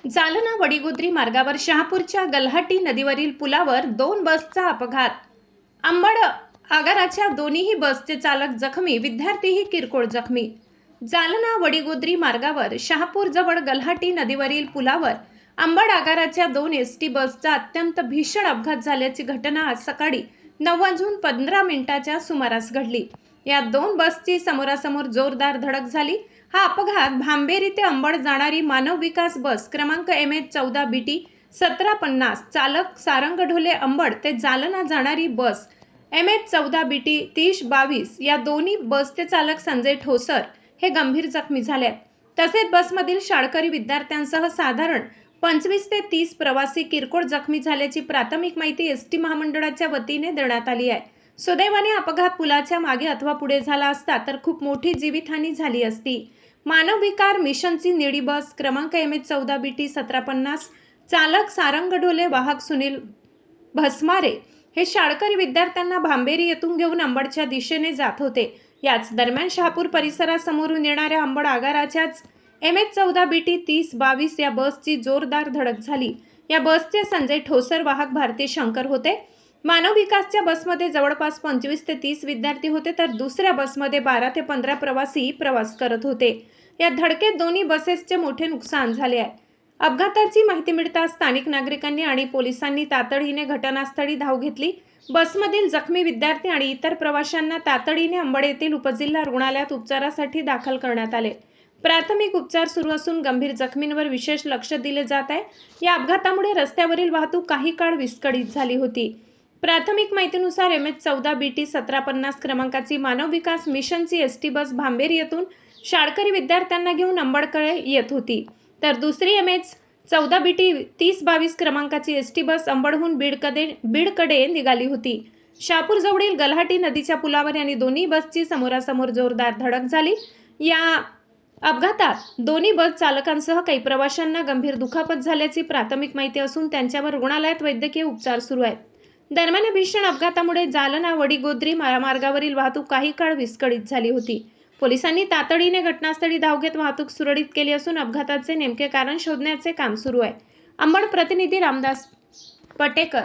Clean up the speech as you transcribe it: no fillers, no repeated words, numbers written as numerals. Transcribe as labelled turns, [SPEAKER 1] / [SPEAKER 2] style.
[SPEAKER 1] जालना वडीगोद्री मार्गावर शहापूरच्या गल्हाटी नदीवरील पुलावर दोन बसचा अपघात। अंबड आगाराच्या दोन्ही बसचे चालक जखमी, विद्यार्थीही किरकोळ जखमी। जालना वडीगोद्री मार्गावर शहापूर जवळ गल्हाटी नदीवरील पुलावर अंबड आगाराच्या दोन एसटी बसचा अत्यंत भीषण अपघात झाल्याची घटना आज सकाळी 9:15 सुमारास घडली। या दोन बसची समोरासमोर जोरदार धडक झाली। हा अपघात भांबेरी ते अंबड जाणारी मानव विकास बस क्रमांक MH14BT 1750, चालक सारंग ढोले अंबड ते जालना जाणारी बस MH14BT 3022 या दोन्ही बसचे चालक संजय ठोसर हे गंभीर जखमी झाले। तसेच बसमधील शाळकरी विद्यार्थ्यांसह साधारण 25 ते 30 प्रवासी किरकोळ जखमी झाल्याची प्राथमिक माहिती एसटी महामंडळाच्या वतीने देण्यात आली आहे। सुदैवाने अपघात पुलाच्या मागे अथवा पुढे झाला असता तर खूप मोठी जीवितहानी झाली असती। मानव विकार मिशनची निळी बस क्रमांक MH14BT 1750, चालक सारंग ढोले, वाहक सुनील भस्मारे हे शाळकरी विद्यार्थ्यांना भांबेरी येथून घेऊन अंबडच्या दिशेने जात होते। याच दरम्यान शहापूर परिसरासमोरून येणाऱ्या अंबड आगाराच्याच MH14BT 3022 या बसची जोरदार धडक झाली। या बसचे संजय ठोसर वाहक भारती शंकर होते। मानव विकासच्या बसमध्ये जवळपास 25 ते 30 विद्यार्थी होते, तर दुसऱ्या बसमध्ये 12 ते 15 प्रवासी प्रवास करत होते। या धडकेत दोन्ही बसेसचे मोठे नुकसान झाले आहे। अपघाताची माहिती मिळताच स्थानिक नागरिकांनी आणि पोलिसांनी तातडीने घटनास्थळी धाव घेतली। बसमधील जखमी विद्यार्थी आणि इतर प्रवाशांना तातडीने अंबड येथील उपजिल्हा रुग्णालयात उपचारासाठी दाखल करण्यात आले। प्राथमिक उपचार सुरू असून गंभीर जखमींवर विशेष लक्ष दिले जात आहे। या अपघातामुळे रस्त्यावरील वाहतूक काही काळ विस्कळीत झाली होती। प्राथमिक माहितीनुसार MH14BT 1750 क्रमांकाची मानव विकास मिशनची एसटी बस भांबेरी येथून शाळकरी विद्यार्थ्यांना घेऊन अंबडकडे येत होती, तर दुसरी MH14BT 3022 क्रमांकाची एसटी बस अंबडहून बीडकडे निघाली होती। शहापूरजवळील गल्हाटी नदीच्या पुलावर यांनी दोन्ही बसची समोरासमोर जोरदार धडक झाली। या अपघातात दोन्ही बस चालकांसह काही प्रवाशांना गंभीर दुखापत झाल्याची प्राथमिक माहिती असून त्यांच्यावर रुग्णालयात वैद्यकीय उपचार सुरू आहेत। दरम्यान या भीषण अपघातामुळे जालना वडीगोद्री मार्गावरील वाहतूक काही काळ विस्कळीत झाली होती। पोलिसांनी तातडीने घटनास्थळी धाव घेत वाहतूक सुरळीत केली असून अपघाताचे नेमके कारण शोधण्याचे काम सुरू आहे। अंबड प्रतिनिधी रामदास पटेकर।